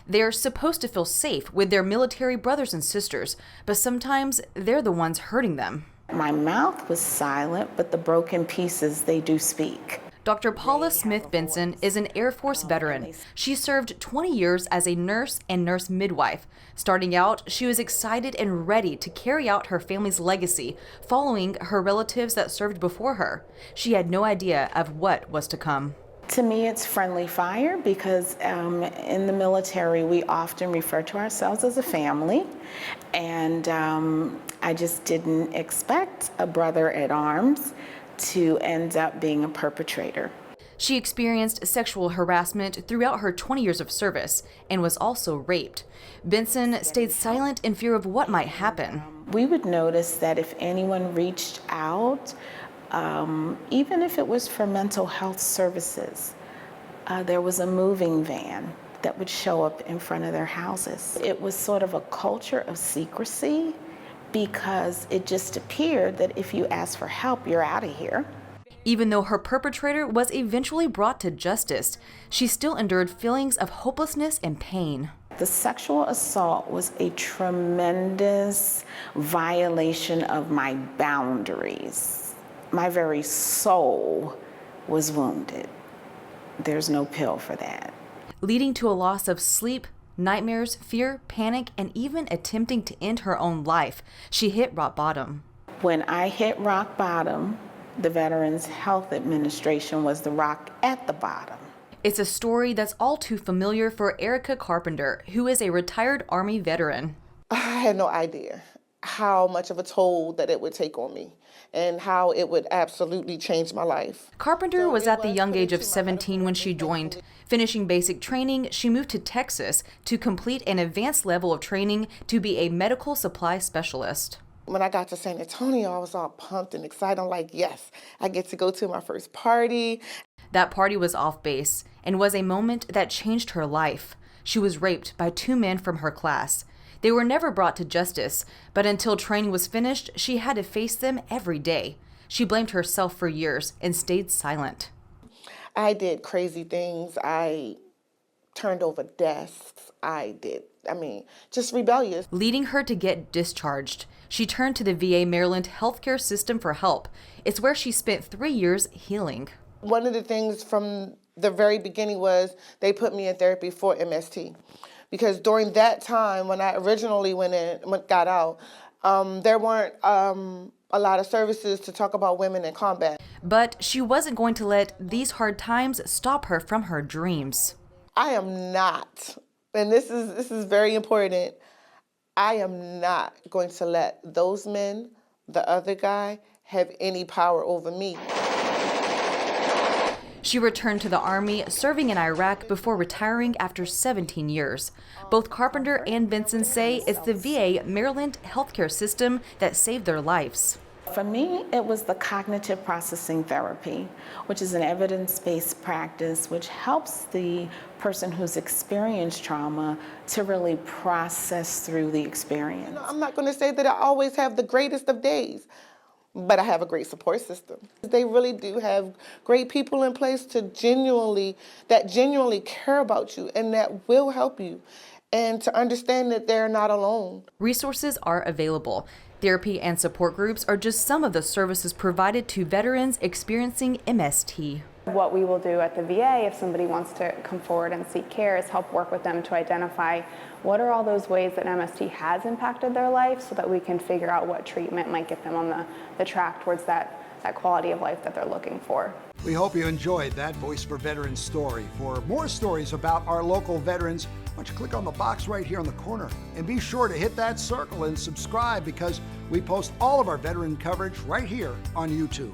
They're supposed to feel safe with their military brothers and sisters, but sometimes they're the ones hurting them. My mouth was silent, but the broken pieces, they do speak. Dr. Paula Smith-Benson is an Air Force veteran. She served 20 years as a nurse and nurse midwife. Starting out, she was excited and ready to carry out her family's legacy, following her relatives that served before her. She had no idea of what was to come. To me, it's friendly fire because in the military, we often refer to ourselves as a family. And I just didn't expect a brother at arms to end up being a perpetrator. She experienced sexual harassment throughout her 20 years of service and was also raped. Benson stayed silent in fear of what might happen. We would notice that if anyone reached out, even if it was for mental health services, there was a moving van that would show up in front of their houses. It was sort of a culture of secrecy because it just appeared that if you ask for help, you're out of here. Even though her perpetrator was eventually brought to justice, she still endured feelings of hopelessness and pain. The sexual assault was a tremendous violation of my boundaries. My very soul was wounded. There's no pill for that. Leading to a loss of sleep, nightmares, fear, panic, and even attempting to end her own life. She hit rock bottom. When I hit rock bottom, the Veterans Health Administration was the rock at the bottom. It's a story that's all too familiar for Erica Carpenter, who is a retired Army veteran. I had no idea how much of a toll that it would take on me and how it would absolutely change my life. Carpenter was at the young age of 17 when she joined. Finishing basic training, she moved to Texas to complete an advanced level of training to be a medical supply specialist. When I got to San Antonio, I was all pumped and excited. I'm like, yes, I get to go to my first party. That party was off base and was a moment that changed her life. She was raped by 2 men from her class. They were never brought to justice, but until training was finished, she had to face them every day. She blamed herself for years and stayed silent. I did crazy things. I turned over desks. Just rebellious. Leading her to get discharged, she turned to the VA Maryland healthcare system for help. It's where she spent 3 years healing. One of the things from the very beginning was they put me in therapy for MST. Because during that time, when I originally got out, there weren't a lot of services to talk about women in combat. But she wasn't going to let these hard times stop her from her dreams. I am not, and this is very important, I am not going to let those men, the other guy, have any power over me. She returned to the Army, serving in Iraq before retiring after 17 years. Both Carpenter and Benson say it's the VA Maryland healthcare system that saved their lives. For me, it was the cognitive processing therapy, which is an evidence-based practice which helps the person who's experienced trauma to really process through the experience. I'm not going to say that I always have the greatest of days, but I have a great support system. They really do have great people in place that genuinely care about you and that will help you, and to understand that they're not alone. Resources are available. Therapy and support groups are just some of the services provided to veterans experiencing MST. What we will do at the VA, if somebody wants to come forward and seek care, is help work with them to identify what are all those ways that MST has impacted their life so that we can figure out what treatment might get them on the track towards that quality of life that they're looking for. We hope you enjoyed that Voice for Veterans story. For more stories about our local veterans, why don't you click on the box right here in the corner and be sure to hit that circle and subscribe because we post all of our veteran coverage right here on YouTube.